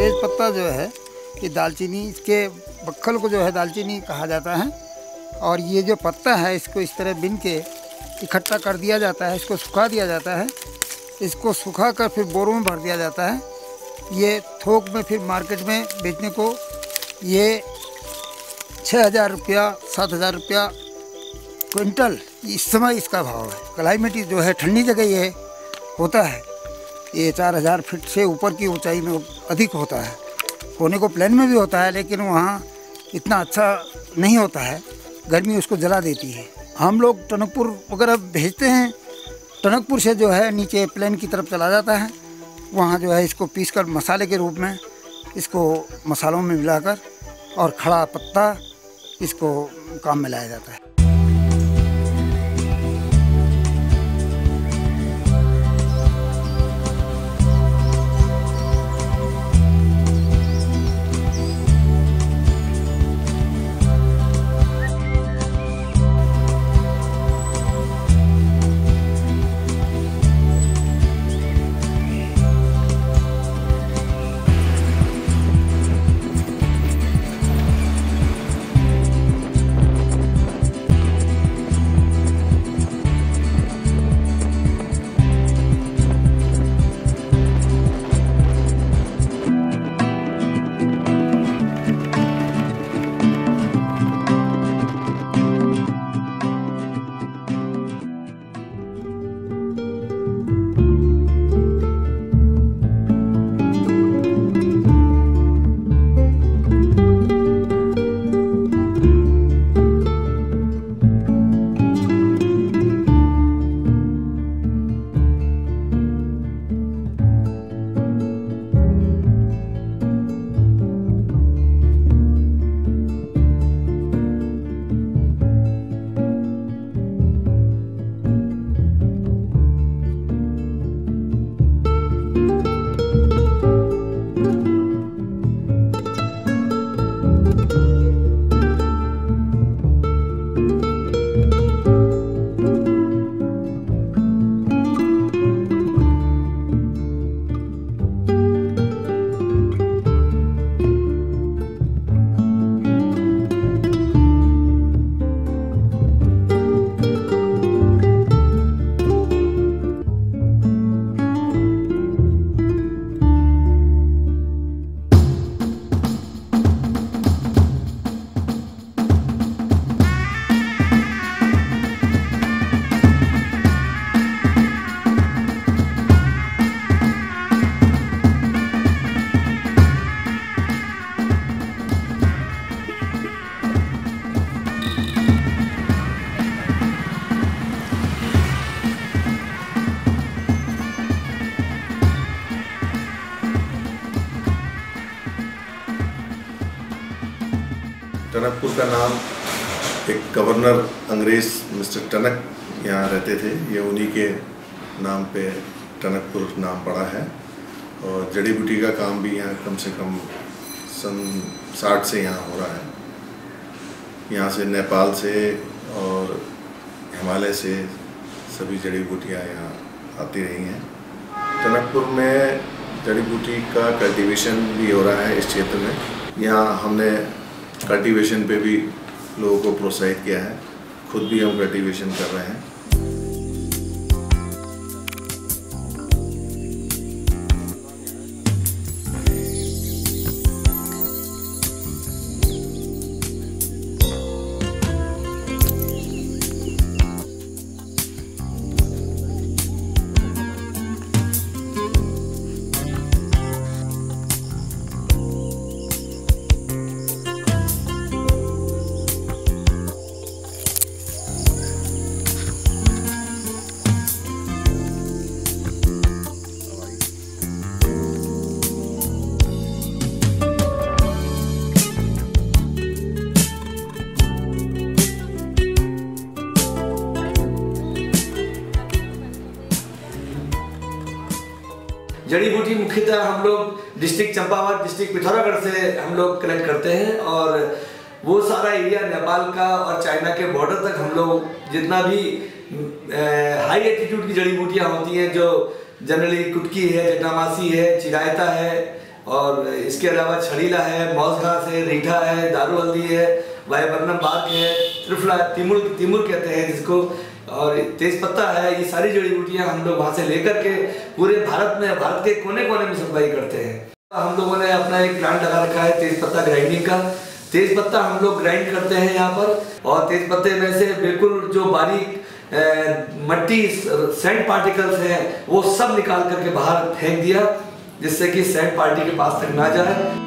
तेज पत्ता जो है ये दालचीनी, इसके बक्खल को जो है दालचीनी कहा जाता है। और ये जो पत्ता है इसको इस तरह बिन के इकट्ठा कर दिया जाता है, इसको सुखा दिया जाता है। इसको सुखा कर फिर बोरों में भर दिया जाता है। ये थोक में फिर मार्केट में बेचने को ये 6,000 रुपया 7,000 रुपया क्विंटल इस समय इसका भाव है। क्लाइमेट जो है ठंडी जगह ये होता है, ये 4,000 फीट से ऊपर की ऊंचाई में अधिक होता है। होने को प्लेन में भी होता है लेकिन वहाँ इतना अच्छा नहीं होता है, गर्मी उसको जला देती है। हम लोग टनकपुर वगैरह भेजते हैं। टनकपुर से जो है नीचे प्लेन की तरफ चला जाता है, वहाँ जो है इसको पीसकर मसाले के रूप में इसको मसालों में मिलाकर और खड़ा पत्ता इसको काम में लाया जाता है। टनकपुर का नाम एक गवर्नर अंग्रेज मिस्टर टनक यहाँ रहते थे, ये उन्हीं के नाम पे टनकपुर नाम पड़ा है। और जड़ी बूटी का काम भी यहाँ कम से कम सन 60 से यहाँ हो रहा है। यहाँ से नेपाल से और हिमालय से सभी जड़ी बूटियाँ यहाँ आती रही हैं। टनकपुर में जड़ी बूटी का कल्टीवेशन भी हो रहा है इस क्षेत्र में। यहाँ हमने कल्टीवेशन पे भी लोगों को प्रोत्साहित किया है, खुद भी हम कल्टीवेशन कर रहे हैं। जड़ी बूटी मुख्यतः हम लोग डिस्ट्रिक्ट चंपावत, डिस्ट्रिक्ट पिथौरागढ़ से हम लोग कलेक्ट करते हैं और वो सारा एरिया नेपाल का और चाइना के बॉर्डर तक हम लोग जितना भी हाई एल्टीट्यूड की जड़ी बूटियाँ होती हैं, जो जनरली कुटकी है, जटामासी है, चिरायता है, और इसके अलावा छड़ीला है, मौज घास है, रीठा है, दारूहल्दी है, वायुवर्णम बाग है, त्रिफला तिमुर कहते हैं जिसको, और तेजपत्ता है। ये सारी जड़ी बूटियां हम लोग वहाँ से लेकर के पूरे भारत के कोने कोने में सप्लाई करते हैं। हम लोगों ने अपना एक प्लांट लगा रखा है तेजपत्ता ग्राइंडिंग का। तेजपत्ता हम लोग ग्राइंड करते हैं यहाँ पर, और तेजपत्ते में से बिल्कुल जो बारीक मट्टी सैंड पार्टिकल्स हैं वो सब निकाल करके बाहर फेंक दिया, जिससे कि सैंड पार्टी के पास तक ना जाए।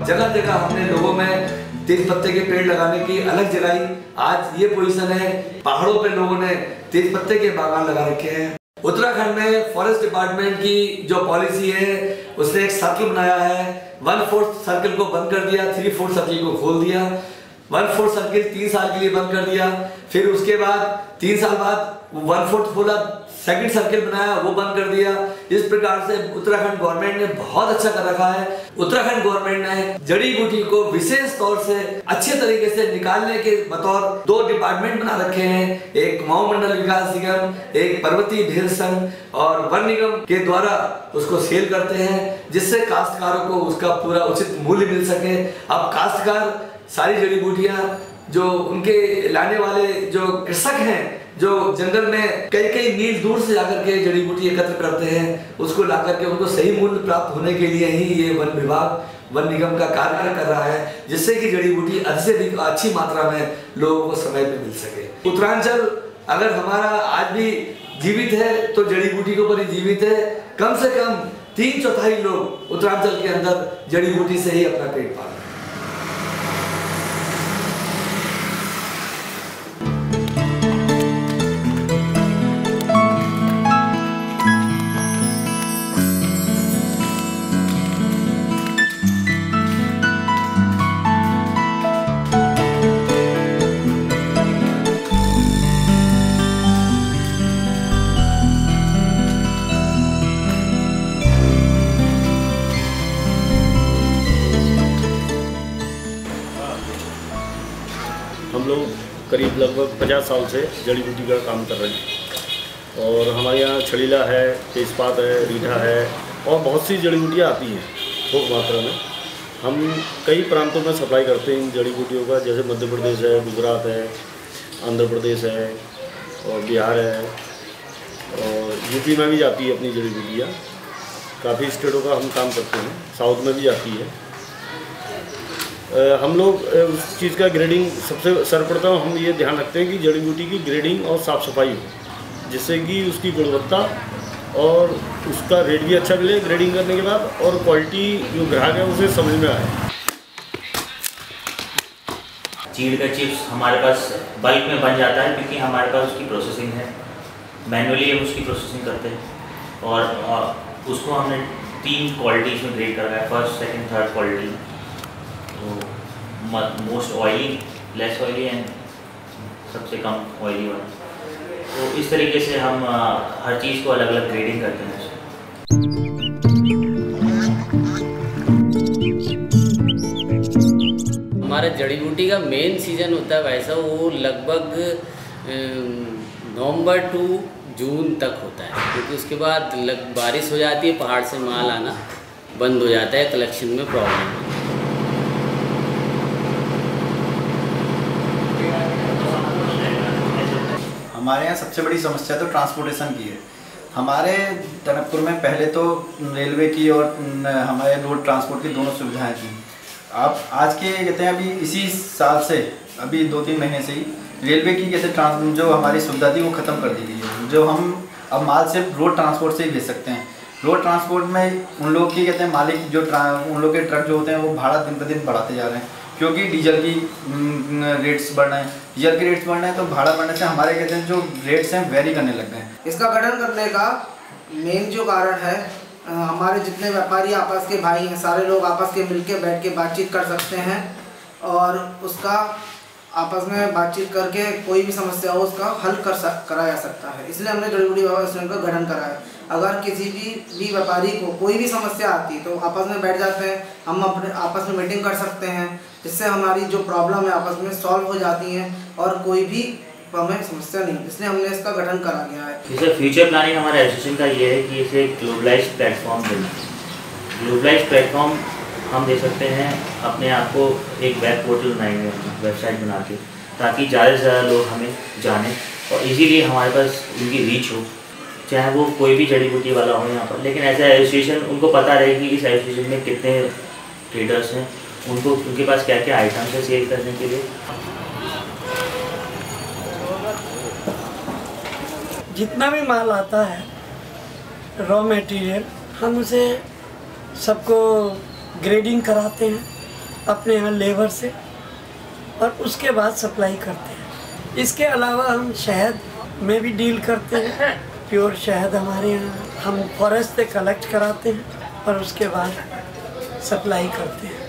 जगह जगह हमने लोगों में तेज पत्ते के पेड़ लगाने की अलग जगाई। आज ये पोजीशन है, पहाड़ों पे लोगों ने तेज पत्ते के बागान लगा रखे हैं। उत्तराखंड में फॉरेस्ट डिपार्टमेंट की जो पॉलिसी है उसने एक सर्कल बनाया है। 1/4 सर्कल को बंद कर दिया, 3/4 सर्कल को खोल दिया। 1/4 सर्कल 3 साल के लिए बंद कर दिया, फिर उसके बाद 3 साल बाद 1/4 खोला, सेकंड सर्कल बनाया, वो बंद कर दिया। इस प्रकार से उत्तराखंड गवर्नमेंट ने बहुत अच्छा कर रखा है। उत्तराखंड गवर्नमेंट ने जड़ी बूटी को विशेष तौर से अच्छे तरीके से निकालने के बतौर 2 डिपार्टमेंट बना रखे हैं, एक कुमाऊं मंडल विकास निगम, एक पर्वतीय ढेल संघ, और वन निगम के द्वारा उसको सेल करते हैं, जिससे काश्तकारों को उसका पूरा उचित मूल्य मिल सके। अब काश्तकार सारी जड़ी बूटियां जो उनके लाने वाले जो कृषक हैं, जो जंगल में कई मील दूर से आकर के जड़ी बूटी एकत्र करते हैं, उसको ला करके उनको सही मूल्य प्राप्त होने के लिए ही ये वन विभाग वन निगम का कार्य कर रहा है, जिससे कि जड़ी बूटी अधिक अच्छी मात्रा में लोगों को समय पे मिल सके। उत्तरांचल अगर हमारा आज भी जीवित है तो जड़ी बूटी के ऊपर ही जीवित है। कम से कम 3/4 लोग उत्तरांचल के अंदर जड़ी बूटी से ही अपना पेट पाल रहे हैं। हम लोग करीब लगभग 50 साल से जड़ी बूटी का काम कर रहे हैं, और हमारे यहाँ छड़ीला है, तेजपात है, रीठा है, और बहुत सी जड़ी बूटियाँ आती हैं थोक मात्रा में। हम कई प्रांतों में सप्लाई करते हैं इन जड़ी बूटियों का, जैसे मध्य प्रदेश है, गुजरात है, आंध्र प्रदेश है, और बिहार है, और यूपी में भी जाती है अपनी जड़ी बूटियाँ। काफ़ी स्टेटों का हम काम करते हैं, साउथ में भी जाती है। हम लोग उस चीज़ का ग्रेडिंग सबसे सर्वप्रथम हम ये ध्यान रखते हैं कि जड़ी बूटी की ग्रेडिंग और साफ़ सफाई हो, जिससे कि उसकी गुणवत्ता और उसका रेट भी अच्छा मिले ग्रेडिंग करने के बाद, और क्वालिटी जो ग्राहक है उसे समझ में आए। चीड़ का चिप्स हमारे पास बल्क में बन जाता है, क्योंकि हमारे पास उसकी प्रोसेसिंग है, मैनुअली हम उसकी प्रोसेसिंग करते हैं, और उसको हमने 3 क्वालिटीज में ग्रेड करा है, 1st, 2nd, 3rd क्वालिटी। तो most oily, less oily and सबसे कम ऑयली वाला। तो इस तरीके से हम हर चीज़ को अलग अलग ग्रेडिंग करते हैं। हमारा जड़ी बूटी का मेन सीज़न होता है वैसा, वो लगभग नवंबर टू जून तक होता है, क्योंकि उसके बाद बारिश हो जाती है, पहाड़ से माल आना बंद हो जाता है, कलेक्शन में प्रॉब्लम होती है। हमारे यहाँ सबसे बड़ी समस्या तो ट्रांसपोर्टेशन की है। हमारे टनकपुर में पहले तो रेलवे की और हमारे रोड ट्रांसपोर्ट की दोनों सुविधाएं थी। अब आज के कहते हैं अभी इसी साल से अभी 2-3 महीने से ही रेलवे की कहते जो हमारी सुविधा थी वो ख़त्म कर दी गई है। जो हम अब माल सिर्फ रोड ट्रांसपोर्ट से ही भेज सकते हैं। रोड ट्रांसपोर्ट में उन लोग की कहते हैं मालिक जो उन लोग के ट्रक जो होते हैं वो भाड़ा दिन प्रतिदिन बढ़ाते जा रहे हैं, क्योंकि डीजल की रेट्स बढ़ रहे हैं। डीजल के रेट्स बढ़ रहे हैं तो भाड़ा बढ़ने से हमारे कहते हैं जो रेट्स हैं वेरी करने लग गए हैं। इसका गठन करने का मेन जो कारण है, हमारे जितने व्यापारी आपस के भाई हैं, सारे लोग आपस के मिलके बैठ के बातचीत कर सकते हैं, और उसका आपस में बातचीत करके कोई भी समस्या हो उसका हल करा जा सकता है। इसलिए हमने जड़ी बूटी व्यापार रेस्टोरेंट का गठन करा है। अगर किसी भी व्यापारी को कोई भी समस्या आती है तो आपस में बैठ जाते हैं, हम अपने आपस में मीटिंग कर सकते हैं, जिससे हमारी जो प्रॉब्लम है आपस में सॉल्व हो जाती हैं और कोई भी हमें समस्या नहीं, इसलिए हमने इसका गठन करा गया है। जैसे फ्यूचर प्लानिंग हमारे एसोसिएशन का ये है कि इसे ग्लोबलाइज्ड प्लेटफॉर्म देना। ग्लोबलाइज्ड प्लेटफॉर्म हम दे सकते हैं अपने आप को एक वेब पोर्टल बनाएंगे, वेबसाइट बना के, ताकि ज़्यादा से ज़्यादा लोग हमें जानें और इजीली हमारे पास उनकी रीच हो, चाहे वो कोई भी जड़ी बूटी वाला हो यहाँ पर। लेकिन ऐसा एसोसिएशन उनको पता रहे कि इस एसोसिएशन में कितने ट्रेडर्स हैं, उनको उनके पास क्या क्या आइटम्स है सेल करने के लिए। जितना भी माल आता है रॉ मटेरियल, हम उसे सबको ग्रेडिंग कराते हैं अपने यहाँ लेबर से और उसके बाद सप्लाई करते हैं। इसके अलावा हम शहद में भी डील करते हैं। प्योर शहद हमारे यहाँ हम फॉरेस्ट से कलेक्ट कराते हैं और उसके बाद सप्लाई करते हैं।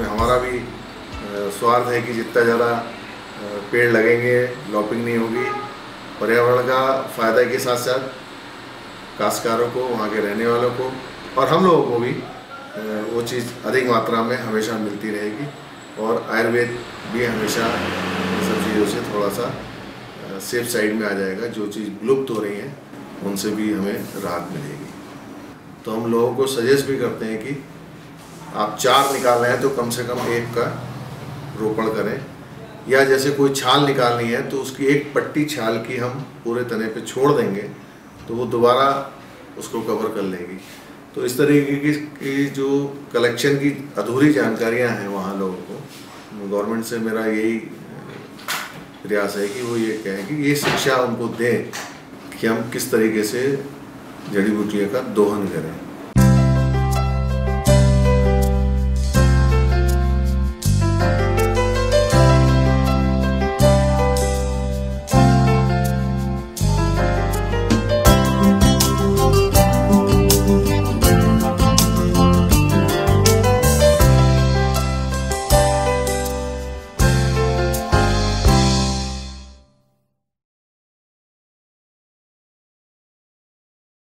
हमारा भी स्वार्थ है कि जितना ज़्यादा पेड़ लगेंगे, लॉपिंग नहीं होगी, पर्यावरण का फ़ायदा के साथ साथ काश्तकारों को, वहाँ के रहने वालों को और हम लोगों को भी वो चीज़ अधिक मात्रा में हमेशा मिलती रहेगी। और आयुर्वेद भी हमेशा इन सब चीज़ों से थोड़ा सा सेफ साइड में आ जाएगा। जो चीज़ विलुप्त हो रही हैं उनसे भी हमें राहत मिलेगी। तो हम लोगों को सजेस्ट भी करते हैं कि आप 4 निकाल रहे हैं तो कम से कम 1 का रोपण करें, या जैसे कोई छाल निकालनी है तो उसकी एक पट्टी छाल की हम पूरे तने पे छोड़ देंगे तो वो दोबारा उसको कवर कर लेगी। तो इस तरीके की जो कलेक्शन की अधूरी जानकारियां हैं वहाँ लोगों को, गवर्नमेंट से मेरा यही प्रयास है कि वो ये कहें कि ये शिक्षा उनको दें कि हम किस तरीके से जड़ी बूटियों का दोहन करें।